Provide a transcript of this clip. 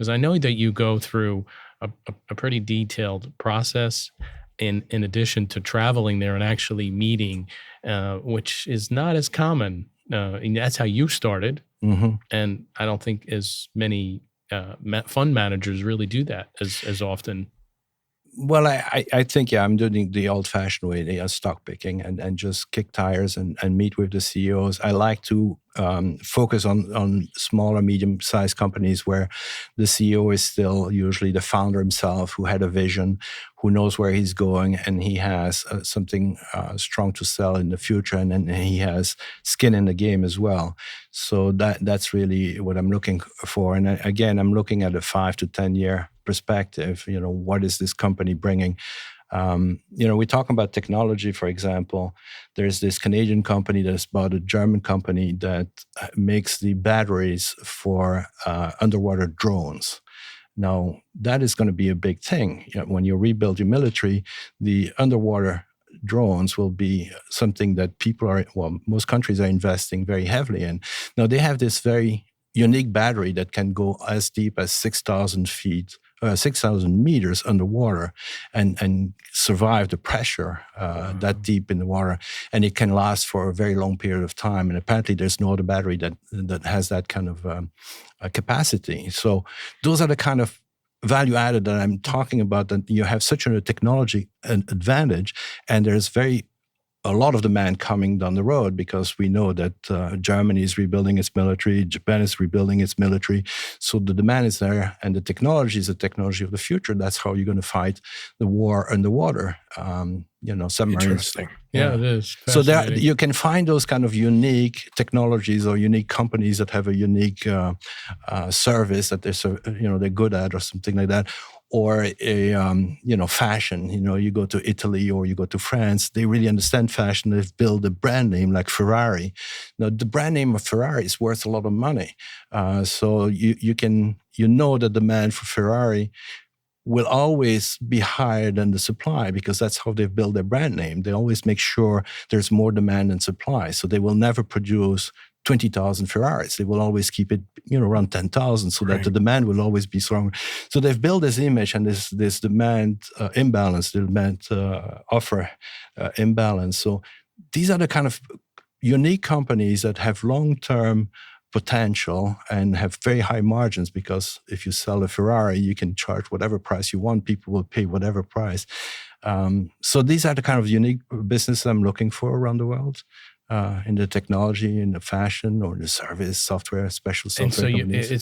Because I know that you go through a pretty detailed process in addition to traveling there and actually meeting, which is not as common. And that's how you started. Hmm. And I don't think as many fund managers really do that as often. Well, I think, yeah, I'm doing the old fashioned way, the stock picking, and just kick tires and meet with the CEOs. I like to focus on smaller, medium sized companies where the CEO is still usually the founder himself, who had a vision, who knows where he's going, and he has something strong to sell in the future, and then he has skin in the game as well. So that's really what I'm looking for. And again, I'm looking at a 5 to 10 year perspective. What is this company bringing? We're talking about technology, for example. There's this Canadian company that's bought a German company that makes the batteries for underwater drones. Now, that is going to be a big thing. When you rebuild your military, the underwater drones will be something that most countries are investing very heavily in. Now, they have this very unique battery that can go as deep as 6,000 feet, 6,000 meters underwater and survive the pressure that deep in the water. And it can last for a very long period of time. And apparently there's no other battery that has that kind of capacity. So those are the kind of value added that I'm talking about, that you have such a technology advantage, and there's a lot of demand coming down the road, because we know that Germany is rebuilding its military, Japan is rebuilding its military. So the demand is there, and the technology is the technology of the future. That's how you're going to fight the war underwater. Submarines. Interesting. Yeah, it is. So there you can find those kind of unique technologies or unique companies that have a unique service that they're good at, or something like that. Or fashion. You go to Italy or you go to France, they really understand fashion. They've built a brand name like Ferrari. Now, the brand name of Ferrari is worth a lot of money. So the demand for Ferrari will always be higher than the supply, because that's how they've built their brand name. They always make sure there's more demand than supply. So they will never produce 20,000 Ferraris. They will always keep it, around 10,000, so that the demand will always be stronger. So they've built this image and this demand imbalance, the demand offer imbalance. So these are the kind of unique companies that have long-term potential and have very high margins, because if you sell a Ferrari, you can charge whatever price you want. People will pay whatever price. So these are the kind of unique business I'm looking for around the world. In the technology, in the fashion, or the service, software, special software companies.